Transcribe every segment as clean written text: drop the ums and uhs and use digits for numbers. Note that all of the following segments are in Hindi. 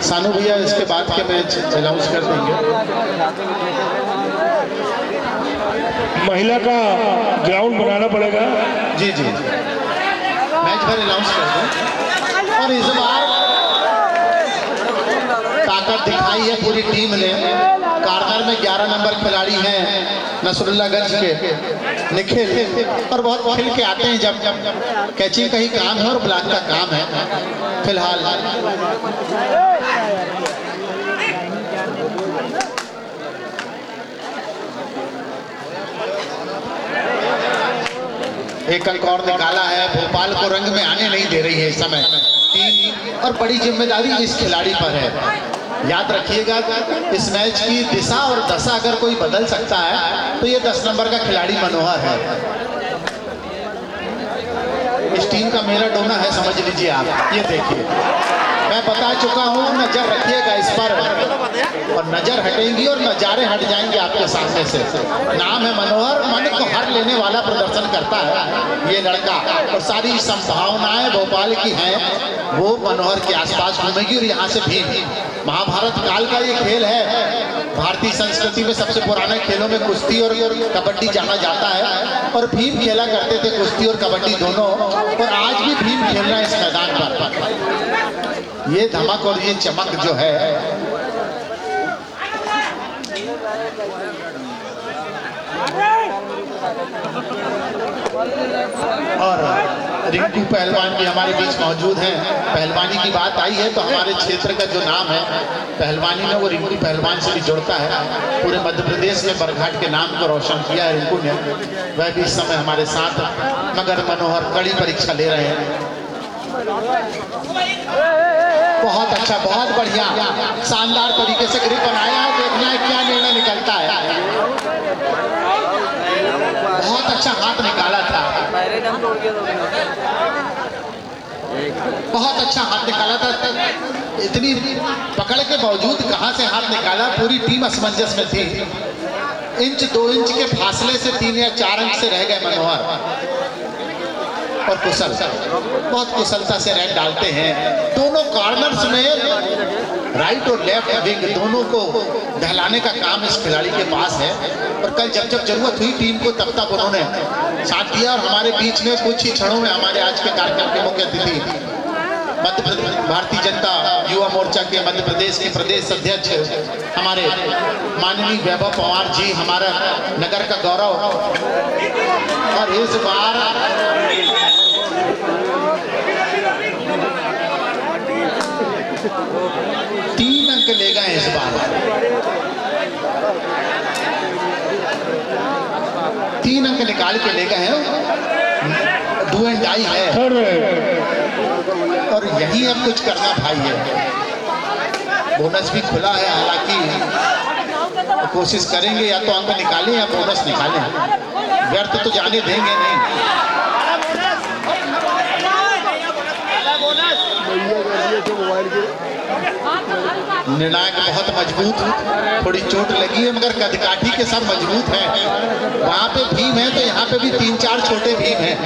सानू भैया इसके बाद के मैच अनाउंस कर देंगे। महिला का ग्राउंड बनाना पड़ेगा। जी जी मैच भर अनाउंस कर दें। और इस बार ताकत दिखाई है पूरी टीम ने। कार्नर में 11 नंबर खिलाड़ी हैं नसरुल्लागंज के निखिल, और बहुत खिल के आते हैं जब कैचिंग का ही काम है और ब्लॉक का काम है फिलहाल। एक अंक और निकाला है। भोपाल को रंग में आने नहीं दे रही है इस समय टीम, और बड़ी जिम्मेदारी इस खिलाड़ी पर है। याद रखिएगा इस मैच की दिशा और दशा अगर कोई बदल सकता है तो ये 10 नंबर का खिलाड़ी मनोहर है। इस टीम का मेरा डोना है, समझ लीजिए आप। ये देखिए मैं बता चुका हूँ, नजर रखिएगा इस पर, और नजर हटेंगी और नजारे हट जाएंगे आपके सामने से। नाम है मनोहर, मन को हर लेने वाला प्रदर्शन करता है ये लड़का, और सारी संभावनाएं भोपाल की हैं वो मनोहर के आसपास घूमेगी। और यहाँ से भी महाभारत काल का ये खेल है। भारतीय संस्कृति में सबसे पुराने खेलों में कुश्ती और कबड्डी जाना जाता है, और भीम खेला करते थे कुश्ती और कबड्डी दोनों, और आज भी भीम खेल रहा है इस मैदान पर। ये धमक और ये चमक जो है और रिंकू पहलवान भी हमारे बीच मौजूद हैं। पहलवानी की बात आई है तो हमारे क्षेत्र का जो नाम है पहलवानी में, वो रिंकू पहलवान से भी जुड़ता है। पूरे मध्य प्रदेश में बरघाट के नाम को रोशन किया है रिंकू ने। वह भी इस समय हमारे साथ, मगर मनोहर कड़ी परीक्षा ले रहे हैं। बहुत अच्छा, बहुत बढ़िया, शानदार तरीके से ग्रिप बनाया है। देखना है क्या निर्णय निकलता है। बहुत अच्छा हाथ निकाला था, बहुत अच्छा हाथ निकाला था। इतनी पकड़ के बावजूद कहां से हाथ निकाला, पूरी टीम असमंजस में थी। इंच 2 इंच के फासले से 3 या 4 अंक से रह गए मनोहर। और कुशल, बहुत कुशलता से रैन डालते हैं। दोनों कॉर्नर्स में राइट और लेफ्ट विंग दोनों को दहलाने का काम इस खिलाड़ी के पास है। और कल जब जब जरूरत हुई टीम को तब तक उन्होंने साथ दिया। और हमारे बीच में कुछ ही क्षणों में हमारे आज के कार्यक्रम के मुख्य अतिथि भारतीय जनता युवा मोर्चा के मध्य प्रदेश के प्रदेश अध्यक्ष हमारे माननीय वैभव पवार जी, हमारा नगर का गौरव। और इस बार तीन अंक ले गए इस बार, 3 अंक निकाल के ले गए हैं। डू एंड डाई है, और यही अब कुछ करना भाई है। बोनस भी खुला है, हालांकि कोशिश करेंगे या तो अंक निकालें या बोनस निकालें, व्यर्थ तो जाने देंगे नहीं। निर्णायक बहुत मजबूत, थोड़ी चोट लगी है मगर कदकाठी के सब मजबूत हैं। वहां पे भीम है तो यहाँ पे भी 3-4 छोटे भीम हैं।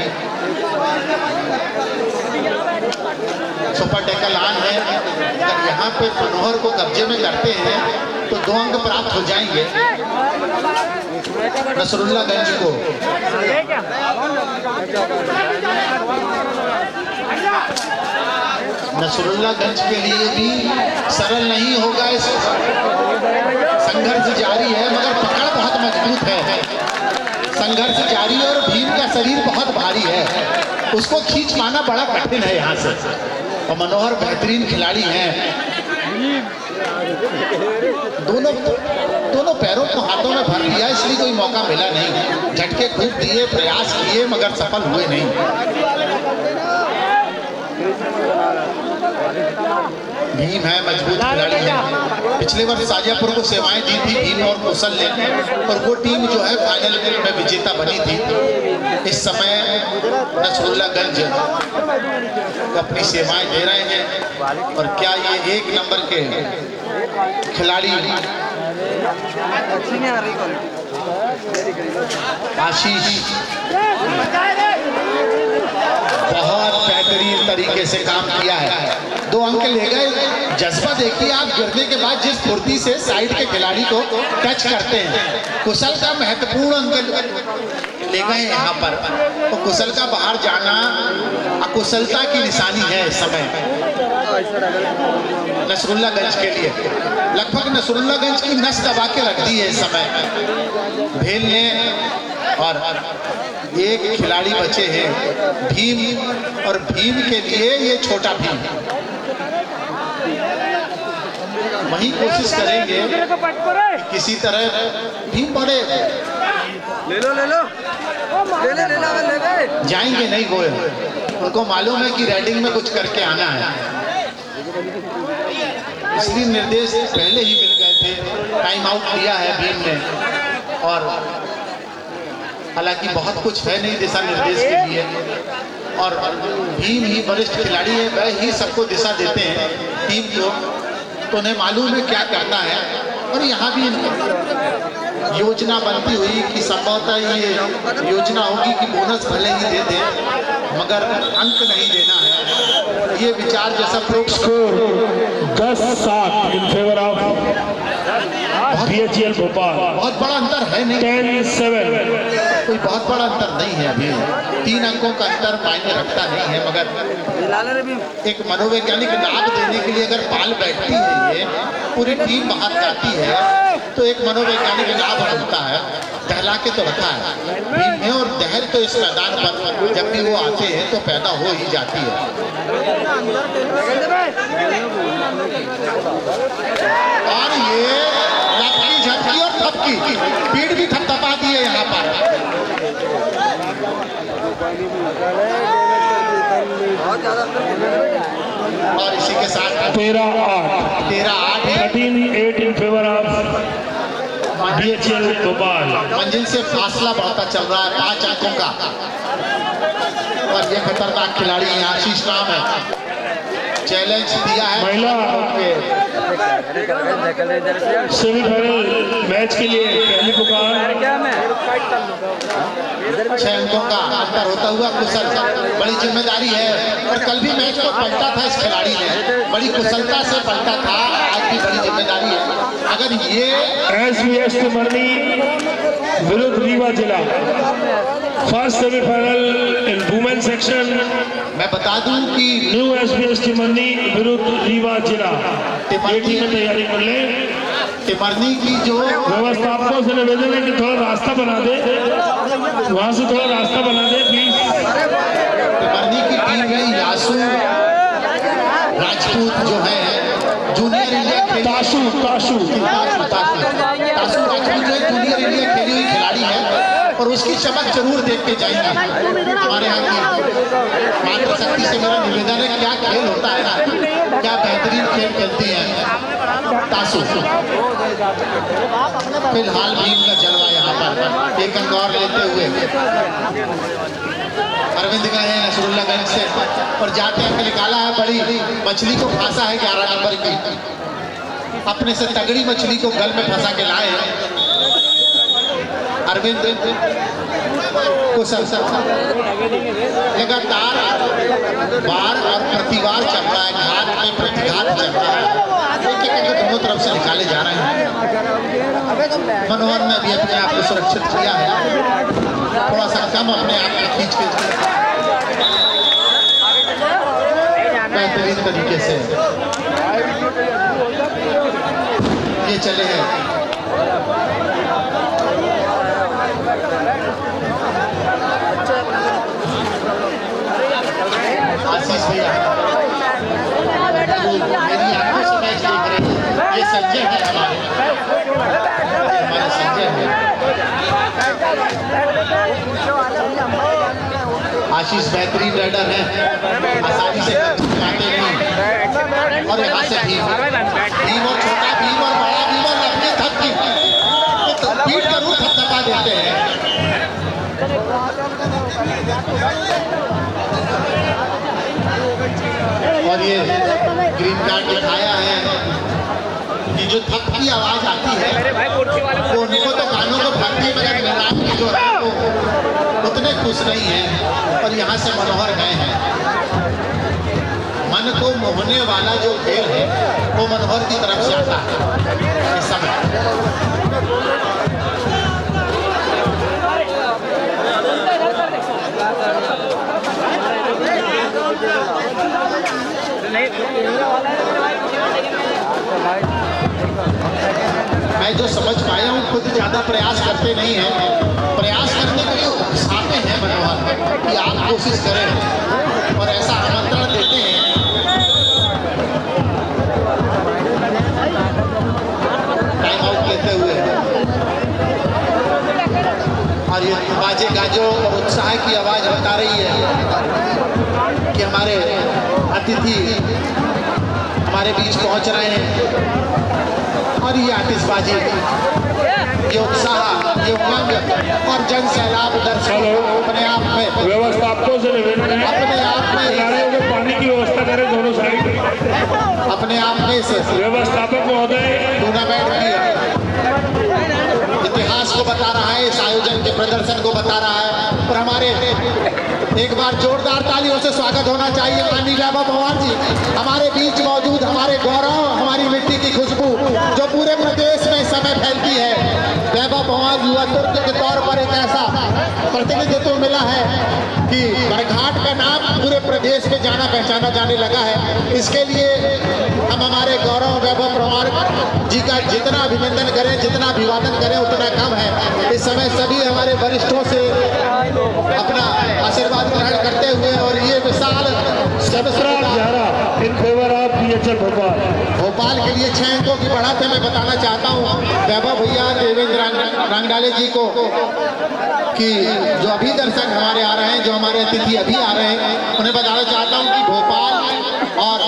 सुपर टैकल ऑन है। अगर यहाँ पे मनोहर को कब्जे में करते हैं तो 2 अंक प्राप्त हो जाएंगे नसरुल्लागंज को। नसरुल्लागंज के लिए भी सरल नहीं होगा। इस संघर्ष जारी है मगर पकड़ बहुत मजबूत है। संघर्ष जारी है और भीम का शरीर बहुत भारी है, उसको खींच पाना बड़ा कठिन है यहाँ से। और मनोहर बेहतरीन खिलाड़ी हैं। दोनों पैरों को हाथों में भर लिया, इसलिए कोई मौका मिला नहीं। झटके खूब दिए, प्रयास किए मगर सफल हुए नहीं। भीम है, मजबूत खिलाड़ी है। पिछले वर्ष शाजापुर को सेवाएं दी थी भीम और कुशल ने, और वो टीम जो है फाइनल में विजेता बनी थी। इस समय नसरुल्लागंज अपनी सेवाएं दे रहे हैं। और क्या ये 1 नंबर के खिलाड़ी आशीष बहुत बेहतरीन तरीके से काम किया है, 2 अंक ले गए। जज्बा देखिए आप, गिरने के बाद जिस फुर्ती से साइड के खिलाड़ी को टच करते हैं। कुशल का महत्वपूर्ण अंक ले गए यहाँ पर। तो कुशल का बाहर जाना अकुशलता की निशानी है इस समय नसरुल्लागंज के लिए। लगभग नसरुल्लागंज की नस दबा के रख दी है इस समय भेल ने, और एक खिलाड़ी बचे हैं भीम, और भीम के लिए ये छोटा भीम। वही कोशिश करेंगे कि किसी तरह भीम पड़े, ले लो जाएंगे नहीं गोयल, उनको मालूम है कि रेडिंग में कुछ करके आना है, इसलिए निर्देश पहले ही मिल गए थे। टाइम आउट लिया है भीम ने, और हालांकि बहुत कुछ है नहीं दिशा निर्देश के लिए, और भीम ही वरिष्ठ खिलाड़ी है, वह ही सबको दिशा देते हैं टीम को, तो उन्हें मालूम है क्या करना है। और यहाँ भी योजना बनती हुई कि संभवतः ये योजना होगी कि बोनस भले ही दे दें मगर अंक नहीं देना है, ये विचार जैसा प्रयोग। Score 10-7 in favour of BHEL Bhopal. बहुत बड़ा अंतर है नहीं, 10-7 कोई बहुत बड़ा अंतर नहीं है अभी, 3 अंकों का अंतर मायने रखता नहीं है, मगर एक मनोवैज्ञानिक लाभ देने के लिए अगर पाल बैठती है, ये पूरी टीम बाहर जाती है, तो एक मनोवैज्ञानिक लाभ बनता है। दहला के तो रखा है भीम में, और दहल तो इस मैदान पर जब भी वो आते हैं तो पैदा हो ही जाती है। और ये लपकी झपकी और थपकी, पीठ भी थपथपा दिए यहाँ पर। और इसी के साथ 13-8 13-8 इन फेवर ऑफ बीएचईएल भोपाल। मंजिल से फासला बढ़ता चल रहा है 5 अंकों का, और ये खतरनाक खिलाड़ी है आशीष नाम है, चैलेंज दिया है महिला सेमीफाइनल मैच के लिए पहली पुकार। 6 अंकों का अंतर होता हुआ कुशल, बड़ी जिम्मेदारी है, और कल भी मैच को पलटा था इस खिलाड़ी ने, बड़ी कुशलता से पलटा था, आज भी बड़ी जिम्मेदारी है। अगर ये एसवीएस टिमरनी विरुद्ध रीवा जिला फर्स्ट सेमीफाइनल इन वुमेन सेक्शन, मैं बता दूं कि न्यू एसवीएस टिमरनी विरुद्ध रीवा जिला, एक ही में तैयारी कर ले। टिमरनी की जो व्यवस्थापकों से निवेदन है कि थोड़ा रास्ता बना दे, वहां से थोड़ा रास्ता बना दे प्लीज। टिमरनी की टीम में यासू राजपूत जो है जूनियर इंडिया ताशु राजपूत जो है जूनियर इंडिया खेली हुई खिलाड़ी है, और उसकी चमक जरूर देख के जाएंगे हमारे यहाँ की मात्र शक्ति से। मेरा निवेदन है, क्या खेल होता है ना, क्या बेहतरीन खेल खेलती है तासु। फिलहाल भीम का जलवा यहाँ पर 1 अंक और लेते हुए अरविंद गए हैं नसरुल्लागंज से, और जाते अंक निकाला है, बड़ी मछली को फंसा है 11 नंबर की, अपने से तगड़ी मछली को गल में फंसा के लाए हैं अरविंद कुशल। लगातार वार और प्रतिवार चल रहा है, घात में प्रतिघात चल रहा है, एक दोनों तरफ से निकाले जा रहे हैं। मनोहर ने भी अपने आप को सुरक्षित किया है, थोड़ा सा कम अपने आप को खींच के बेहतरीन तरीके से ये चले हैं। आशीष भैया मेरी आंखों से मैच देख रहे हैं, ये संजय है हमारे संजय है। आशीष बेहतरीन राइडर है, आसानी से पाते नहीं, और यहाँ से भीम और छोटा भीम और बड़ा भीम और लंबी थपकी, पीठ जरूर थपथपा देते हैं। और ये ग्रीन कार्ड दिखाया है कि जो थप की आवाज आती है वो उनको तो कानों को भागती है, मगर नहीं है और यहाँ से मनोहर गए हैं। मन को मोहने वाला जो खेल है वो मनोहर की तरफ से आता है इस समय। मैं जो समझ पाया हूँ, खुद ज़्यादा प्रयास करते नहीं हैं, प्रयास करने के लिए उकसाते हैं मनोहर कि आप कोशिश करें और ऐसा आमंत्रण देते हैं। टाइम आउट लेते हुए और ये बाजे गाजों और उत्साह की आवाज़ बता रही है कि हमारे अतिथि हमारे बीच पहुंच रहे हैं। और ये आतिशबाजी, ये उत्साह, ये उमंग और जन सैलाब दर्शक अपने आप में व्यवस्थापकों से निवेदन है अपने आप में खिलाड़ियों को पानी की व्यवस्था करें दोनों साइड। अपने आप में इस व्यवस्थापक महोदय टूर्नामेंट की इतिहास को बता रहा है, इस आयोजन के प्रदर्शन को बता रहा है। और हमारे एक बार जोरदार तालियों से स्वागत होना चाहिए माननीय वैभव पवार जी, हमारे बीच मौजूद, हमारे गौरव, हमारी मिट्टी की खुशबू जो पूरे प्रदेश में इस समय फैलती है। वैभव पवार युवा तुर्क के तौर पर एक ऐसा प्रतिनिधित्व मिला है कि बरघाट का नाम पूरे प्रदेश में जाना पहचाना जाने लगा है। इसके लिए हम हमारे गौरव वैभव पवार जी का जितना अभिनंदन करें, जितना अभिवादन करें उतना कम है। इस समय सभी हमारे वरिष्ठों से अपना आशीर्वाद ग्रहण करते हुए और ये Vishal in favour of BHEL Bhopal Bhopal के लिए 6 अंकों की बढ़त है। मैं बताना चाहता हूँ वैभव भैया, देवेंद्र रंगडाले जी को कि जो अभी दर्शक हमारे आ रहे हैं, जो हमारे अतिथि अभी आ रहे हैं, उन्हें बताना चाहता हूँ कि भोपाल और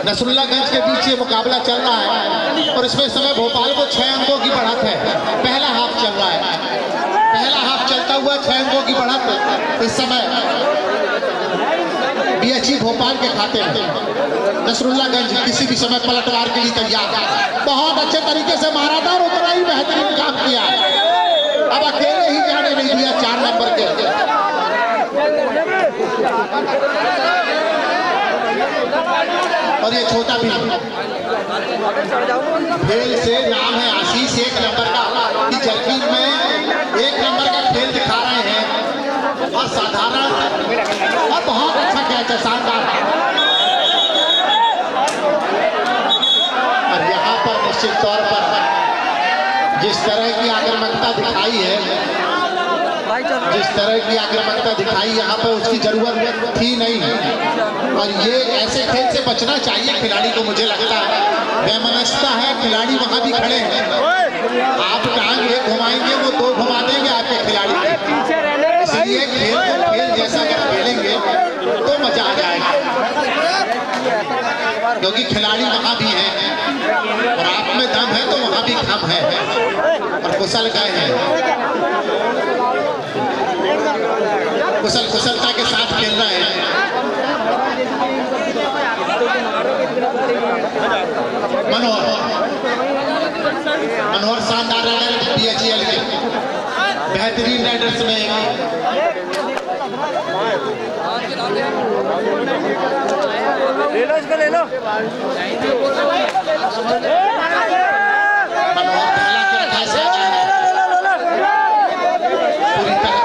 नसरुल्लागंज के बीच ये मुकाबला चल रहा है और इसमें इस समय भोपाल को 6 अंकों की बढ़त है। पहला हाफ चल रहा है, पहला हाफ चलता हुआ 6 अंकों की बढ़त इस समय बीएचई भोपाल के खाते में। नसरुल्लागंज किसी भी समय पलटवार के लिए तैयार है। बहुत अच्छे तरीके से मारा था और उतना ही बेहतरीन काम किया। अब अकेले ही जाने नहीं दिया 4 नंबर के। और ये छोटा भी खेल से नाम है आशीष 1 नंबर का कि जर्किन में 1 नंबर का खेल दिखा रहे हैं और साधारण और बहुत अच्छा कैच है, शानदार। और यहाँ पर निश्चित तौर पर जिस तरह की आक्रामकता दिखाई है, जिस तरह की आक्रामकता दिखाई यहाँ पर उसकी जरूरत थी नहीं। और ये ऐसे खेल से बचना चाहिए खिलाड़ी को। मुझे लगता है बेमनस्ता है, खिलाड़ी वहाँ भी खड़े हैं, आप टांग एक घुमाएंगे वो 2 घुमा देंगे आपके खिलाड़ी। इसलिए खेल जैसा अगर खेलेंगे तो मजा आ जाएगा, क्योंकि खिलाड़ी वहाँ भी हैं और आप में दम है तो वहाँ भी खम है। और कुशल गए हैं, कुशलता के साथ खेल रहे हैं। मनोहर शानदार राइडर बीएचईएल के बेहतरीन राइडर्स में ले लो मनोहर पहला के रखा है पूरी तरह।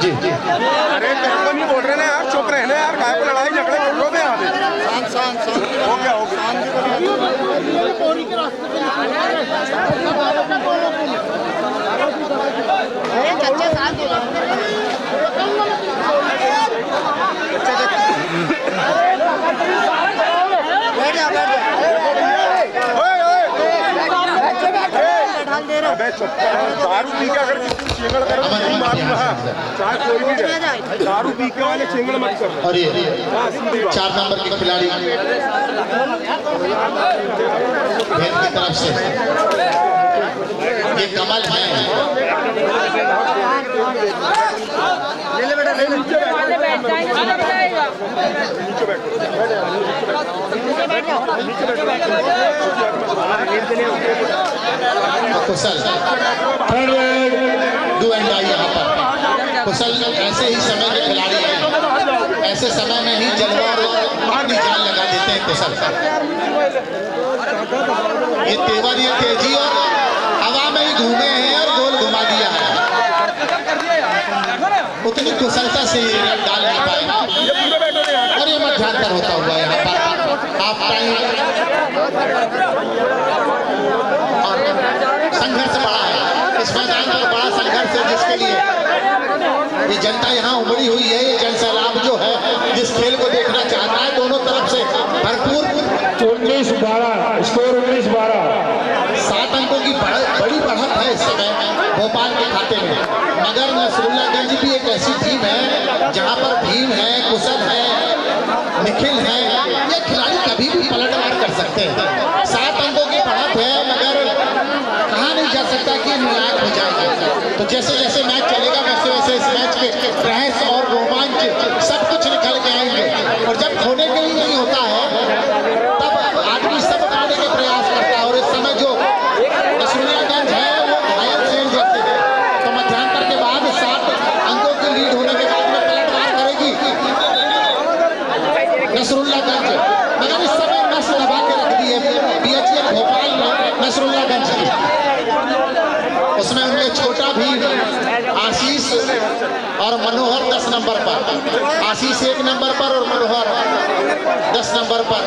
जी जी, अरे तेरे नहीं बोल रहे ना यार, चुप रहना यार, काय को लड़ाई झगड़े कर रहे हो यहाँ पे। हो गया दारू पी के अगर चिंगड़ करो चाहे कोई भी रहे, दारू पी के वाले चिंगड़ मत करो। और ये 4 नंबर के खिलाड़ी भेद की तरफ से ये कमल है। कुशल डू एंड आई यहाँ पर। कुशल ऐसे ही समय के खिलाड़ी हैं, ऐसे समय में ही जलवा और अपनी जान लगा देते हैं कुशल। ये तेवर, ये तेजी और हवा में ही घूमे हैं और गोल घुमा दिया है। उतनी कुशलता से ये रन डाल नहीं पाए और ये मध्यांतर होता हुआ यहाँ पर हाफ टाइम और संघर्ष बड़ा है इस मैदान पर, बड़ा संघर्ष है जिसके लिए ये जनता यहाँ उमड़ी हुई है। ये जन सैलाब जो है जिस खेल को देखना चाहता है, दोनों तरफ से भरपूर 19-12 स्कोर 19-12 7 अंकों की बड़ी बढ़त है इस समय भोपाल के खाते में। मगर नसरुल्लागंज भी एक ऐसी टीम है जहां पर भीम है, कुशल है, निखिल है, ये खिलाड़ी कभी भी पलटवार कर सकते हैं। 7 अंकों की बढ़त है मगर कहा नहीं जा सकता कि निर्णायक हो जाएगा। तो जैसे जैसे मैच चलेगा वैसे वैसे इस मैच के बहस और रोमांच सब कुछ निकल के आएंगे और जब खोने के लिए नहीं होता है तब आदमी सब पाने के प्रयास करता है। और इस समय जो नसरुल्लागंज है वो घायल शेर जैसे है, तो मध्यांतर के बाद 7 अंकों की लीड होने के बाद में पलटवार करेगी नसरुल्लागंज। मगर इस समय नस दबा के रख दी है BHL भोपाल में नसरुल्लागंज की। उसमें उनके छोटा भी आशीष और मनोहर 10 नंबर पर, आशीष 1 नंबर पर और मनोहर 10 नंबर पर।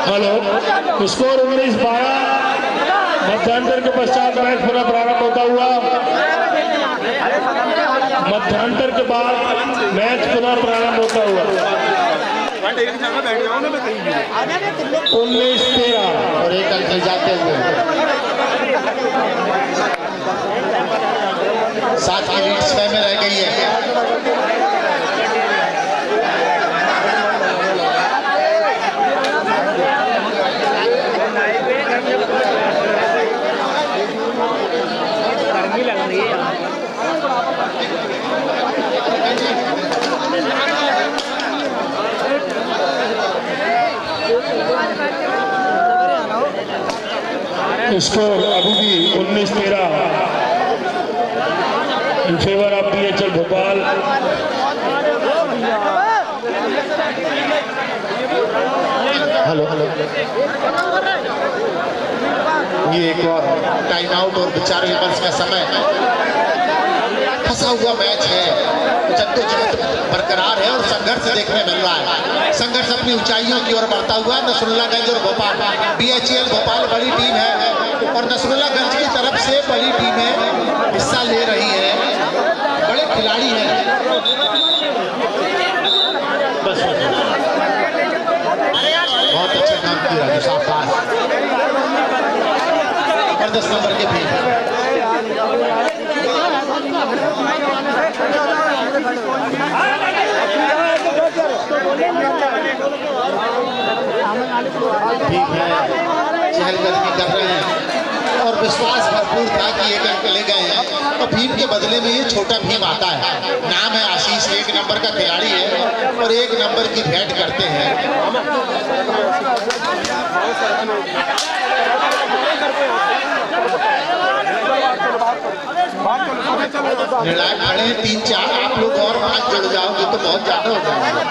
हेलो, स्कोर 19-12 मध्यांतर के पश्चात मैच पुनः प्रारंभ होता हुआ। मध्यांतर के बाद मैच पुनः प्रारंभ होता हुआ 19-13 और एक अंक जाते हुए 7 की लीड 6 में रह गई है। स्कोर अभी भी 19-13 इन favour of BHL Bhopal. Hello ये एक और टाइम आउट और विचार विमर्श का समय फंसा हुआ मैच है, जद्दोजहद बरकरार है और संघर्ष देखने मिल रहा है। संघर्ष अपनी ऊंचाइयों की ओर बढ़ता हुआ नसरुल्लागंज और भोपाल। BHL भोपाल बड़ी टीम है और नसरुल्लागंज की तरफ से बड़ी टीमें हिस्सा ले रही है, बड़े खिलाड़ी हैं। बस बहुत अच्छे काम किया शाबाश। और 10 नंबर के भी ठीक है, चहलकदमी कर रहे हैं और विश्वास भरपूर था कि 1 अंक ले गए हैं। और भीम के बदले में ये छोटा भीम आता है, नाम है आशीष, 1 नंबर का खिलाड़ी है और 1 नंबर की भेंट करते हैं। निर्णायक खड़े 3-4, आप लोग और 5 जुड़ जाओगे तो बहुत ज्यादा हो जाएगा।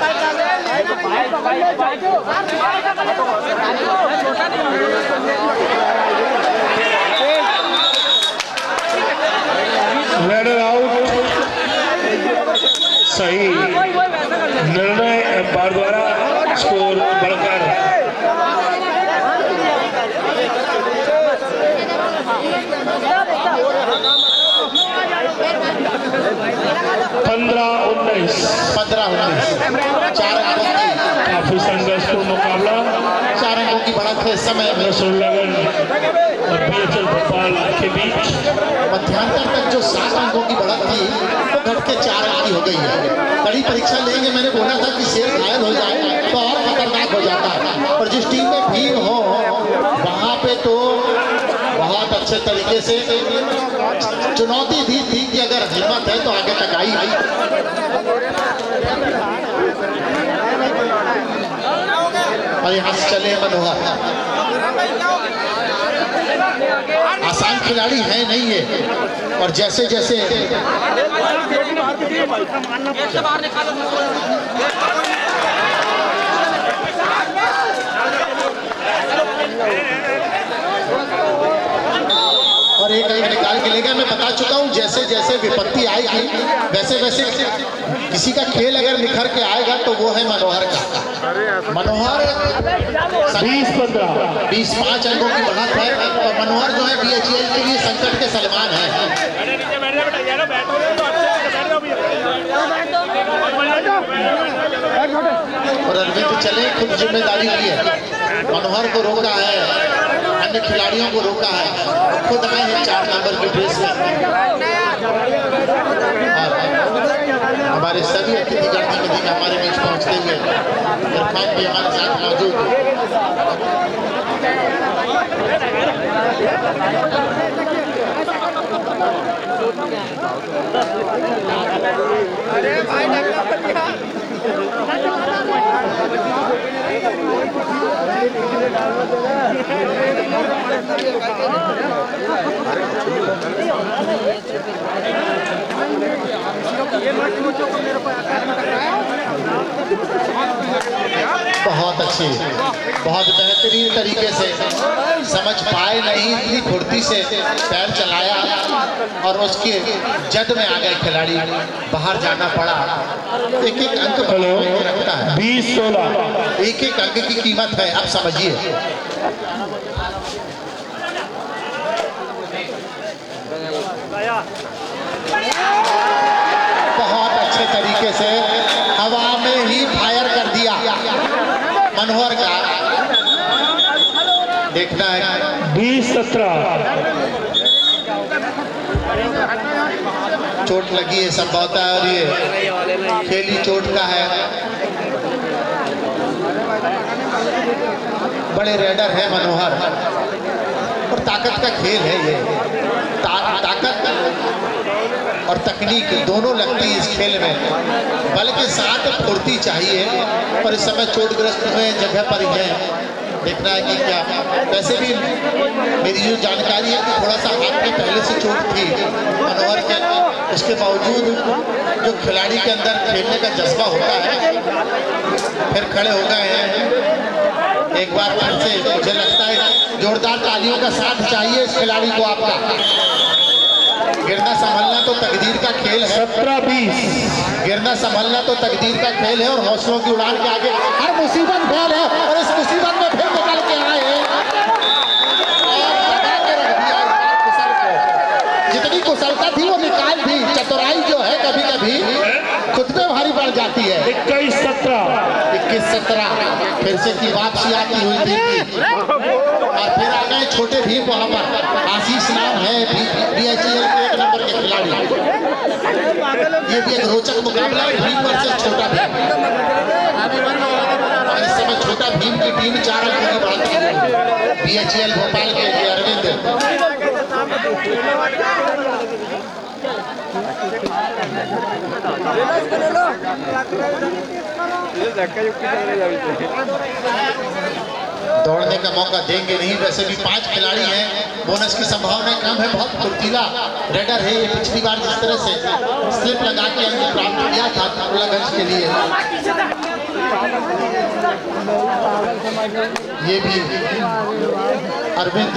रेडर आउट, सही निर्णय एम्पायर द्वारा। स्कोर बढ़कर 15-19 4 अंकों की काफी संघर्षपूर्ण मुकाबला। की बढ़त है इस समय रसूलनगर और BHL भोपाल के बीच। मध्यांतर तक जो 7 अंकों की बढ़त थी वो घट के 4 अंक की हो गई है। कड़ी परीक्षा लेंगे, मैंने बोला था कि शेर घायल हो जाए तो और खतरनाक हो जाता है, और जिस टीम में भीम हो वहाँ पे तो बहुत अच्छे तरीके से चुनौती दी थी कि अगर हिम्मत है तो आगे तक आई। और यहाँ से चले मनोहर, आसान खिलाड़ी है नहीं ये, और जैसे जैसे और एक निकाल के ले गया। मैं बता चुका हूँ जैसे जैसे विपत्ति आएगी वैसे वैसे किसी का खेल अगर निखर के आएगा तो वो है मनोहर का। मनोहर 20-5 अंकों की बढ़त है, और मनोहर जो है BHL के लिए संकट के सलमान है। और अरविंद चले खुद जिम्मेदारी ली है, मनोहर को रोका है, अन्य खिलाड़ियों को रोका है, खुद आए हैं 4 नंबर की ड्रेस में। हमारे सभी अतिथिगण में हमारे बीच पहुंचते हुए इरफान भी हमारे साथ मौजूद बहुत अच्छी, बहुत बेहतरीन तरीके से समझ पाए नहीं, इतनी फुर्ती से पैर चलाया और उसके जद में आ गए खिलाड़ी, बाहर जाना पड़ा। एक एक अंक रखता है, 20-16 एक एक अंक की कीमत है, आप समझिए। बहुत अच्छे तरीके से हवा में ही फायर कर दिया मनोहर का। देखना है 20-17 चोट लगी है संभवतः, और ये खेली चोट का है। बड़े रेडर है मनोहर, और ताकत का खेल है ये। ताकत और तकनीक दोनों लगती है इस खेल में, बल्कि साथ फुर्ती चाहिए, और इस समय चोटग्रस्त हुए जगह पर ही है। देखना है कि क्या, वैसे भी मेरी जो जानकारी है कि थोड़ा सा हाथ में पहले से चोट थी मनोहर के, उसके बावजूद जो खिलाड़ी के अंदर खेलने का जज्बा होता है, फिर खड़े हो गए हैं। एक बार फिर से मुझे लगता है जोरदार तालियों का साथ चाहिए इस खिलाड़ी को आपका। गिरना संभलना तो तकदीर का खेल है। 17-20 गिरना संभलना तो तकदीर का खेल है, और हौसलों की उड़ान के आगे हर मुसीबत फेल है, और इस मुसीबत में फिर निकल के आए और दबा के रख दिया इस बार कुशल को। जितनी कुशलता थी वो निकाल दी, चतुराई जो है कभी कभी खुद पे भारी पड़ जाती है। 21-17 फिर से की वापसी आती हुई थी, और फिर आ गए छोटे भीम वहां पर। आशीष नाम है BHL के 1 नंबर के खिलाड़ी। ये भी एक रोचक मुकाबला है, भीम वर्सेस छोटा भीम। और इस समय छोटा भीम की टीम 4 अंक की बढ़त है। BHL भोपाल के ये अरविंद दौड़ने का मौका देंगे नहीं। वैसे भी 5 खिलाड़ी हैं, बोनस की संभावना कम है। बहुत फुर्तीला रेडर है ये। पिछली बार जिस तरह से स्लिप लगा के अंक प्राप्त किया था कुर्लागंज के लिए, ये भी अरविंद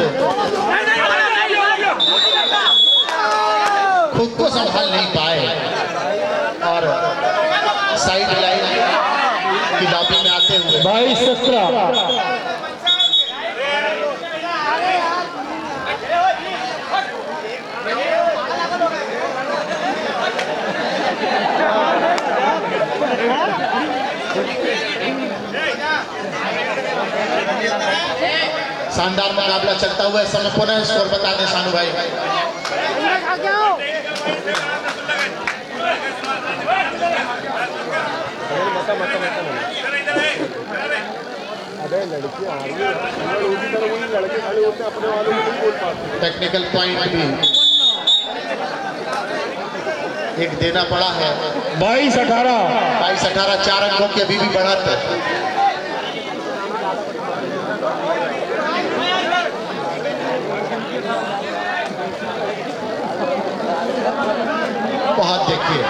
खुद को संभाल नहीं पाए, और साइड लाइन की लॉबी में आते हुए 22-17 22 शानदार मुकाबला चलता हुआ इस समय पुनः स्कोर बता दें सानू भाई। टेक्निकल पॉइंट भी एक देना पड़ा है। 22-18 22-18 4 अंकों की अभी भी बढ़त है। बहुत देखिए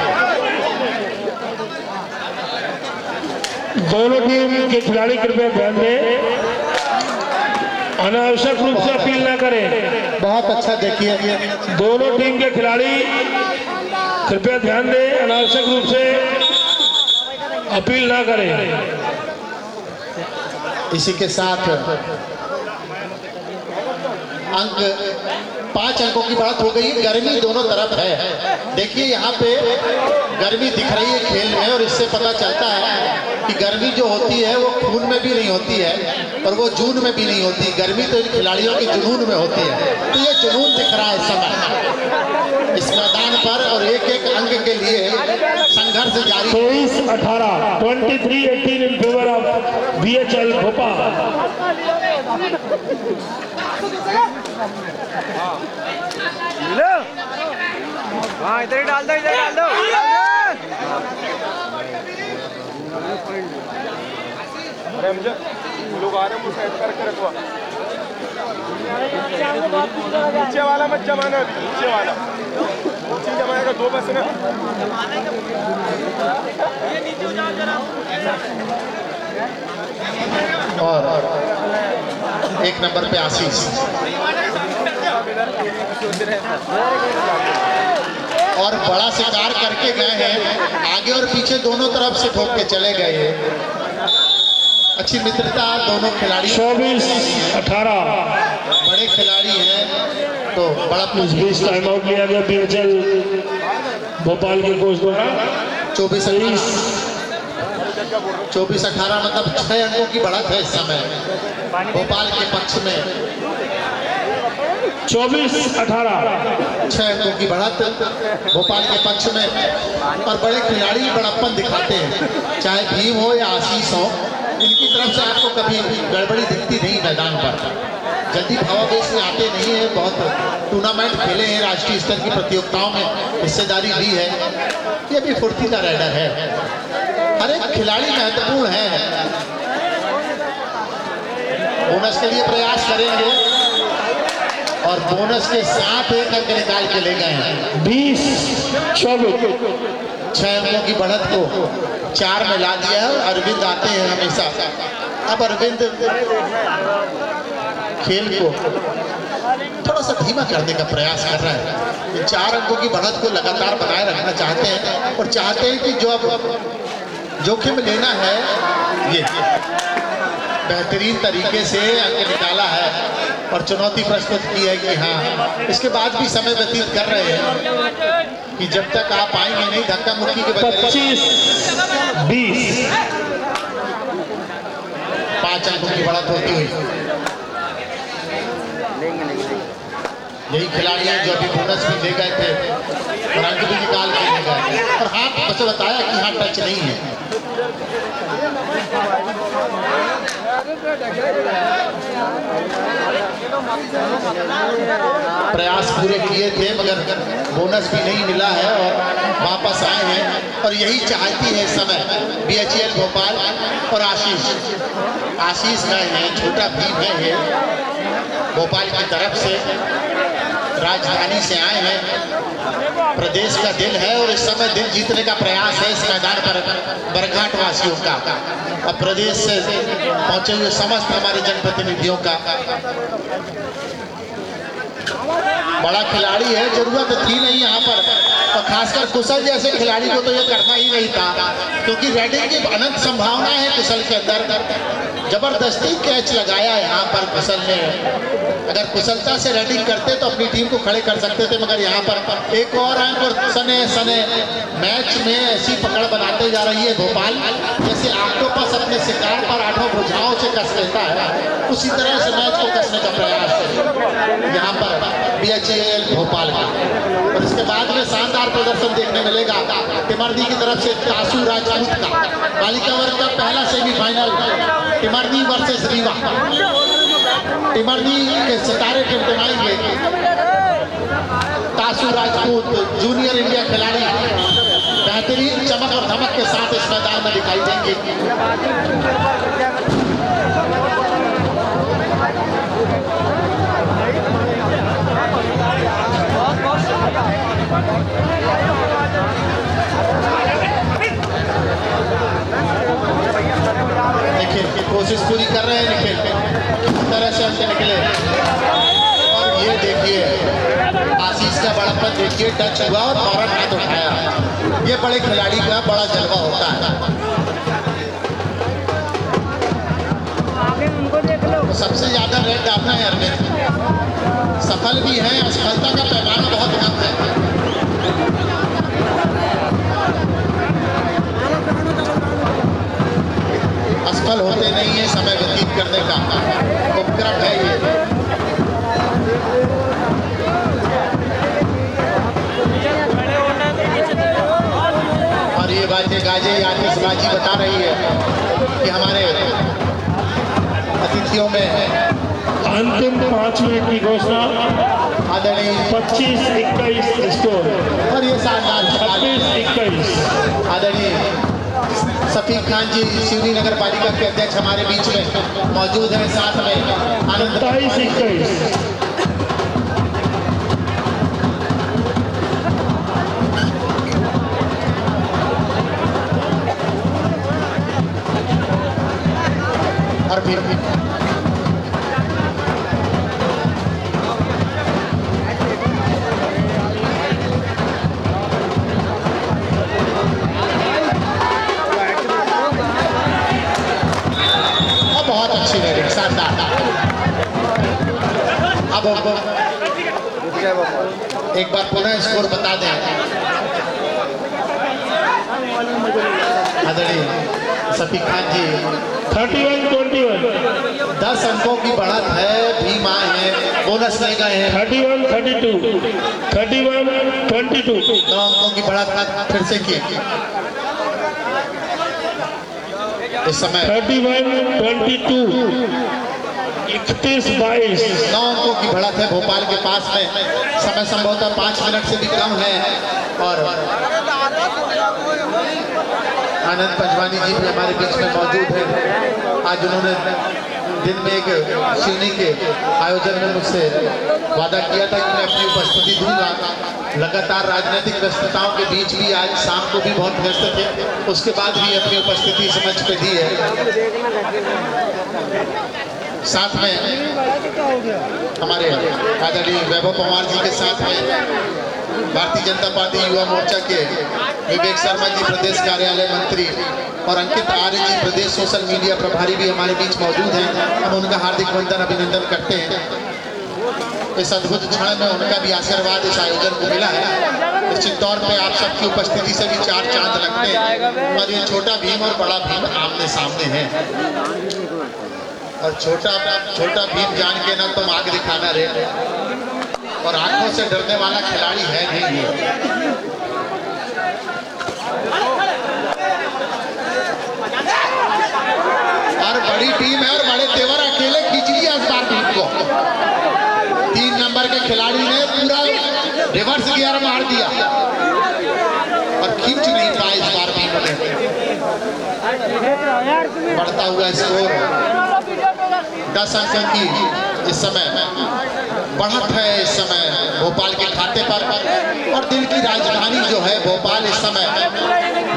दोनों टीम के खिलाड़ी कृपया ध्यान दें, अनावश्यक रूप से अपील ना करें। बहुत अच्छा देखिए दोनों टीम के खिलाड़ी कृपया ध्यान दें, अनावश्यक रूप से अपील ना करें। इसी के साथ अंक 5 अंकों की बात हो गई। गर्मी दोनों तरफ है। देखिए यहाँ पे गर्मी दिख रही है खेल में और इससे पता चलता है कि गर्मी जो होती है वो खून में भी नहीं होती है और वो जून में भी नहीं होती। गर्मी तो इन खिलाड़ियों के जुनून में होती है। तो ये जुनून दिख रहा है इस समय इस मैदान पर और एक एक अंक के लिए संघर्ष जारी। 23-18 23-18 इन फेवर ऑफ BHL भोपाल। हाँ इधर ही डाल दो, इधर डाल दो। अरे मुझे लोग आ रहे हैं, मुझे सेट करके रखवा। नीचे वाला मत जमाना, अभी नीचे वाला नीचे जमाएगा 2 बस ना। और 1 नंबर पे आशीष और बड़ा शिकार करके गए हैं। आगे और पीछे दोनों तरफ से ठोक के चले गए हैं। अच्छी मित्रता दोनों खिलाड़ी। 24-18 बड़े खिलाड़ी हैं तो बड़ा इस बीच टाइम आउट लिया गया BHL भोपाल के कोच द्वारा। 24-18 मतलब 6 अंकों की बढ़त है इस समय भोपाल के पक्ष में। 24-18 6 अंकों की बढ़त भोपाल के पक्ष में। और बड़े खिलाड़ी बड़प्पन दिखाते हैं, चाहे भीम हो या आशीष हो। इनकी तरफ से आपको कभी गड़बड़ी दिखती नहीं मैदान पर। जल्दी भावावेश में आते नहीं है। बहुत टूर्नामेंट खेले हैं, राष्ट्रीय स्तर की प्रतियोगिताओं में हिस्सेदारी ली है। ये भी फुर्तीला राइडर है। हर एक खिलाड़ी महत्वपूर्ण है। बोनस के लिए प्रयास करेंगे और बोनस के साथ 1 अंक निकाल के ले गए हैं। 20-24 6 अंकों की बढ़त को 4 में ला दिया है। अरविंद आते हैं हमेशा। अब अरविंद खेल को थोड़ा सा धीमा करने का प्रयास कर रहा है। 4 अंकों की बढ़त को लगातार बनाए रखना चाहते हैं और चाहते हैं कि जो अब जोखिम लेना है ये बेहतरीन तरीके से अंक निकाला है और चुनौती प्रस्तुत की है कि हाँ इसके बाद भी समय व्यतीत कर रहे हैं कि जब तक आप आएंगे नहीं धक्का मुक्की के बजाय 25-20 5 अंकों की बढ़त होती हुई। यही खिलाड़ी हैं जो अभी बोनस भी ले गए थे और अंक भी निकाल के ले गए और हाथ बस बताया कि हाँ टच नहीं है। प्रयास पूरे किए थे मगर बोनस भी नहीं मिला है और वापस आए हैं और यही चाहती है इस समय BHL भोपाल। और आशीष गए हैं, छोटा भीम है ये भोपाल की तरफ से, राजधानी से आए हैं, प्रदेश का दिल है और इस समय दिल जीतने का प्रयास है इस मैदान पर बरघाट वासियों का और प्रदेश से पहुंचे हुए समस्त हमारे जनप्रतिनिधियों का। बड़ा खिलाड़ी है, जरूरत थी नहीं यहाँ पर और खासकर कुशल जैसे खिलाड़ी को तो ये करना ही नहीं था क्योंकि रेडिंग की अनंत संभावना है कुशल के अंदर। जबरदस्ती कैच लगाया यहाँ पर कुशल ने। अगर कुशलता से रेडिंग करते तो अपनी टीम को खड़े कर सकते थे, मगर यहाँ पर एक और एंड पर सने मैच में ऐसी पकड़ बनाते जा रही है भोपाल, जैसे ऑक्टोपस अपने शिकार पर 8 भुजाओं से कस लेता है, उसी तरह से मैच को कसने का प्रयास है यहाँ पर BHEL भोपाल का। और इसके बाद में शानदार प्रदर्शन देखने मिलेगा टिमरनी की तरफ से तासू राजपूत का। बालिका वर्ग का पहला सेमीफाइनल टिमरनी वर्सेस रीवा। टिमरनी के सितारे टिमटिमाएंगे। तासू राजपूत जूनियर इंडिया खिलाड़ी बेहतरीन चमक और धमक के साथ इस मैदान में दिखाई देंगे। निखिल कोशिश पूरी कर रहे हैं, निखिल किस तरह से हमसे निकले। और ये देखिए आशीष का बड़ापन देखिए, टच हुआ और फौरन हाथ उठाया। ये बड़े खिलाड़ी का बड़ा जलवा होता है। तो सबसे ज्यादा रेड डालना है अरविंद, सफल भी है, असफलता का पैमाना बहुत कम है। असफल होते नहीं है, समय व्यतीत करने का उपक्रम है ये। और ये बातें गाजे ये आतिशबाजी बता रही है कि हमारे अतिथियों में अंतिम 5 मिनट की घोषणा। आदरणीय 25-21 स्कोर और ये शानदार 26-21। आदरणीय सफीक खान जी सिवनी नगर पालिका के अध्यक्ष हमारे बीच में मौजूद हैं। साथ में आनंद 27-21। और फिर बहुत अच्छी रेडिंग, शानदार। अब एक बार पुनः स्कोर बता दें आदरणीय सफीक खान जी। 31-21। 10 अंकों की बढ़त है, भीम आए हैं, बोनस ले गए हैं। 31-32। 31-22। 9 अंकों की बढ़त फिर से की इस समय। 31-22। 31-22। 9 अंकों की बढ़त है भोपाल के पास में। समय संभवतः 5 मिनट से भी कम है। और आनंद पंजवानी जी भी हमारे बीच में मौजूद हैं। आज उन्होंने दिन में एक सिवनी के आयोजन में मुझसे वादा किया था कि मैं अपनी उपस्थिति दूंगा। लगातार राजनीतिक व्यस्तताओं के बीच भी आज शाम को भी बहुत व्यस्त थे, उसके बाद भी अपनी उपस्थिति इस मंच पे दी है। साथ में हमारे आदरणीय वैभव पवार जी के साथ में भारतीय जनता पार्टी युवा मोर्चा के विवेक शर्मा जी प्रदेश कार्यालय मंत्री और अंकित आर्य जी प्रदेश सोशल मीडिया प्रभारी भी हमारे बीच मौजूद हैं। हम उनका हार्दिक वंदन अभिनंदन करते हैं। इस अद्भुत क्षण में उनका भी आशीर्वाद इस आयोजन को मिला है। निश्चित तौर पे आप सबकी उपस्थिति से भी 4 चांद लगते हैं। और ये छोटा भीम और बड़ा भीम आमने सामने है। और छोटा भीम जान के ना तुम आग दिखाना रे, और आंखों से डरने वाला खिलाड़ी है नहीं ये। और बड़ी टीम है और बड़े तेवर अकेले खींच लिया इस बार भीम को। 3 नंबर के खिलाड़ी ने पूरा रिवर्स गियर मार दिया और खींच नहीं पाए इस बार भीम ने। बढ़ता हुआ स्कोर 10 अंकों की इस समय बढ़त है इस समय भोपाल के खाते पर। और दिल की राजधानी जो है भोपाल इस समय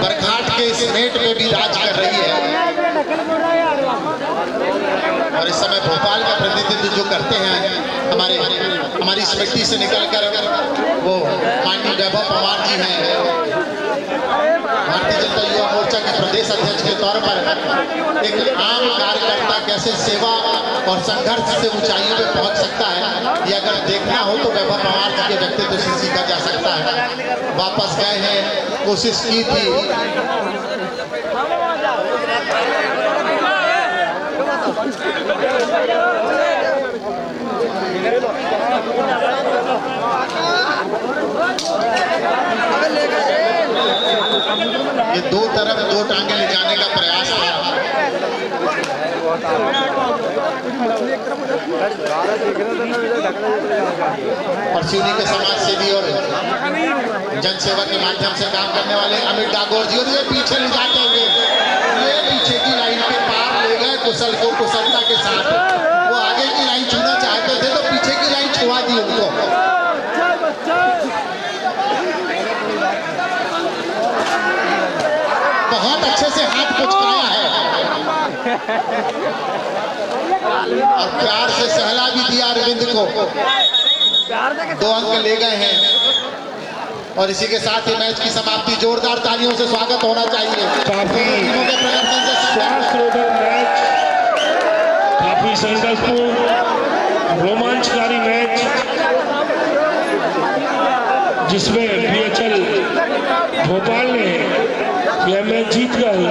बरघाट के इस नेट पे भी राज कर रही है। और इस समय भोपाल का प्रतिनिधित्व जो करते हैं हमारी इस मिट्टी से निकलकर वो माननीय वैभव पवार जी हैं। भारतीय जनता युवा मोर्चा के प्रदेश अध्यक्ष के तौर पर एक आम कार्यकर्ता कैसे सेवा और संघर्ष से ऊंचाइयों पे पहुंच सकता है, ये अगर देखना हो तो वैभव पवार जी के व्यक्तित्व से सीखा जा सकता है। वापस गए हैं, कोशिश की थी, ये दो तरफ दो टांगे ले जाने का प्रयास था। परसौनी के समाज सेवी और जनसेवा के माध्यम से काम करने वाले अमित डागोर जी, और ये पीछे ले जाते हुए ये पीछे की लाइन के पार ले गए कुशल को कुशलता के साथ। वो आगे की लाइन छूना चाहते थे तो पीछे की लाइन छुआ दी उनको। बहुत अच्छे से हाथ पुचकाया है और प्यार से सहला भी दिया अरविंद को। 2 अंक ले गए हैं और इसी के साथ ही मैच की समाप्ति। जोरदार तालियों से स्वागत होना चाहिए। काफी टीमों के प्रदर्शन से श्वासरोधक मैच, काफी संघर्षपूर्ण रोमांचकारी मैच, जिसमें बीएचएल भोपाल ने यह मैच जीत गई।